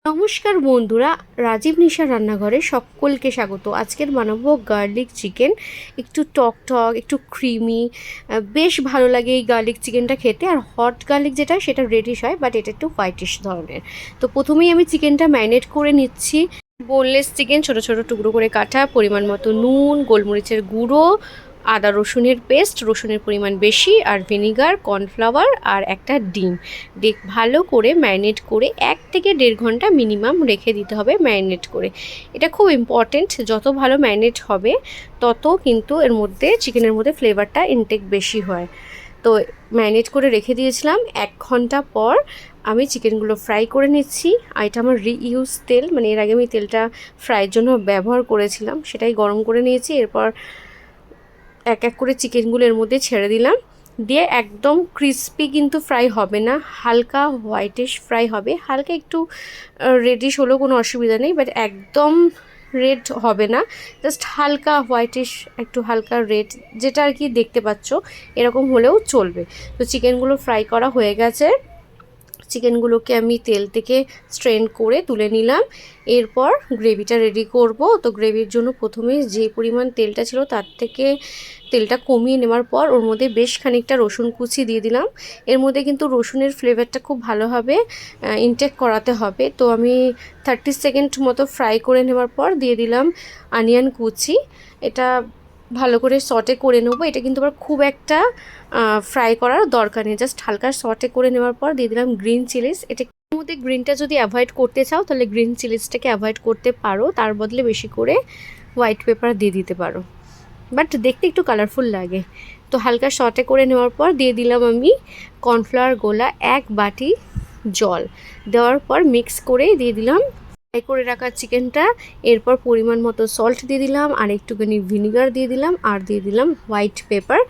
নমস্কার বন্ধুরা, রাজীব নিশা রান্নাঘরে সকলকে স্বাগত। আজকের বানাবো গার্লিক চিকেন। একটু টক টক, একটু ক্রিমি, বেশ ভালো লাগে এই গার্লিক চিকেনটা খেতে। আর হট গার্লিক যেটা সেটা রেডিশ হয়, বাট এটা একটু হোয়াইটিশ ধরনের। তো প্রথমেই আমি চিকেনটা ম্যারিনেট করে নিচ্ছি। বোনলেস চিকেন ছোট ছোট টুকরো করে কাটা, পরিমাণ মতো নুন, গোলমরিচের গুঁড়ো, আদা রসুনের পেস্ট, রসুনের পরিমাণ বেশি, আর ভিনিগার, কর্নফ্লাওয়ার আর একটা ডিম ভালো করে ম্যারিনেট করে 1 থেকে 1.5 ঘন্টা মিনিমাম রেখে দিতে হবে ম্যারিনেট করে। এটা খুব ইম্পর্টেন্ট, যত ভালো ম্যারিনেট হবে তত কিন্তু এর মধ্যে চিকেনের মধ্যে ফ্লেভারটা ইনটেক বেশি হয়। তো ম্যারিনেট করে রেখে দিয়েছিলাম। 1 ঘন্টা পর আমি চিকেনগুলো ফ্রাই করে নিচ্ছি। আর এটা আমার রিইউজ তেল, মানে এর আগে আমি তেলটা ফ্রাইয়ের জন্য ব্যবহার করেছিলাম, সেটাই গরম করে নিয়েছি। এরপর এক এক করে চিকেনগুলো এর মধ্যে ছেড়ে দিলাম, দিয়ে একদম ক্রিস্পি কিন্তু ফ্রাই হবে না, হালকা হোয়াইটিশ ফ্রাই হবে। হালকা একটু রেডিশ হলেও কোনো অসুবিধা নেই, বাট একদম রেড হবে না, জাস্ট হালকা হোয়াইটিশ, একটু হালকা রেড, যেটা আর কি দেখতে পাচ্ছ এরকম হলেও চলবে। তো চিকেনগুলো ফ্রাই করা হয়ে গেছে। চিকেনগুলোকে আমি তেল থেকে স্ট্রেন করে তুলে নিলাম। এরপর গ্রেভিটা রেডি করব। তো গ্রেভির জন্য প্রথমে যে পরিমাণ তেলটা ছিল তার থেকে তেলটা কমিয়ে নেওয়ার পর ওর মধ্যে বেশ খানিকটা রসুন কুচি দিয়ে দিলাম। এর মধ্যে কিন্তু রসুনের ফ্লেভারটা খুব ভালোভাবে ইনটেক করাতে হবে। তো আমি 30 সেকেন্ড মতো ফ্রাই করে নেওয়ার পর দিয়ে দিলাম অনিয়ন কুচি। এটা ভালো করে সটে করে নেবো। এটা কিন্তু আবার খুব একটা ফ্রাই করার দরকার নেই, জাস্ট হালকা সটে করে নেওয়ার পর দিয়ে দিলাম গ্রিন চিলিস। এটা মধ্যে গ্রিনটা যদি অ্যাভয়েড করতে চাও তাহলে গ্রিন চিলিসটাকে অ্যাভয়েড করতে পারো, তার বদলে বেশি করে হোয়াইট পেপার দিয়ে দিতে পারো, বাট দেখতে একটু কালারফুল লাগে। তো হালকা সটে করে নেওয়ার পর দিয়ে দিলাম আমি কর্নফ্লাওয়ার গোলা 1 বাটি জল। দেওয়ার পর মিক্স করে দিয়ে দিলাম ফ্রাই করে রাখা চিকেনটা। এরপর পরিমাণ মতো সল্ট দিয়ে দিলাম, আর একটুখানি ভিনিগার দিয়ে দিলাম, আর দিয়ে দিলাম হোয়াইট পেপার।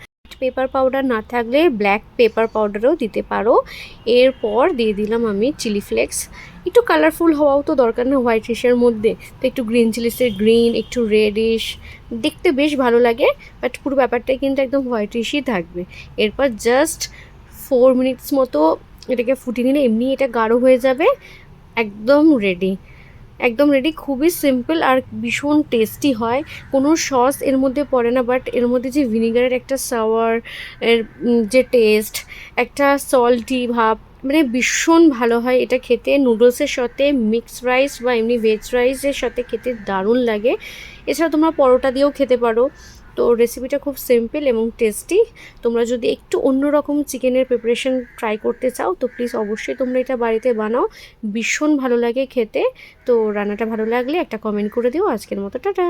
পেপার পাউডার না থাকলে ব্ল্যাক পেপার পাউডারও দিতে পারো। এরপর দিয়ে দিলাম আমি চিলি ফ্লেক্স। একটু কালারফুল হওয়াও তো দরকার না হোয়াইট ডিশের মধ্যে, তো একটু গ্রিন চিলিসের গ্রিন, একটু রেডিশ, দেখতে বেশ ভালো লাগে, বাট পুরো ব্যাপারটাই কিন্তু একদম হোয়াইট ডিশই থাকবে। এরপর জাস্ট 4 মিনিটস মতো এটাকে ফুটিয়ে নিলে এমনি এটা গাঢ় হয়ে যাবে। একদম রেডি, একদম রেডি। খুবই সিম্পল আর ভীষণ টেস্টি হয়। কোনো সস এর মধ্যে পড়ে না, বাট এর মধ্যে যে ভিনিগারের একটা সাওয়ার এর যে টেস্ট, একটা সল্টি ভাব, মানে ভীষণ ভালো হয় এটা খেতে। নুডলসের সাথে, মিক্সড রাইস বা এমনি ভেজ রাইসের সাথে খেতে দারুণ লাগে। এছাড়া তোমরা পরোটা দিয়েও খেতে পারো। তো রেসিপিটা খুব সিম্পল এবং টেস্টি। তোমরা যদি একটু অন্যরকম চিকেনের প্রিপারেশন ট্রাই করতে চাও তো প্লিজ অবশ্যই তোমরা এটা বাড়িতে বানাও, ভীষণ ভালো লাগে খেতে। তো রান্নাটা ভালো লাগলে একটা কমেন্ট করে দিও। আজকের মতো টাটা।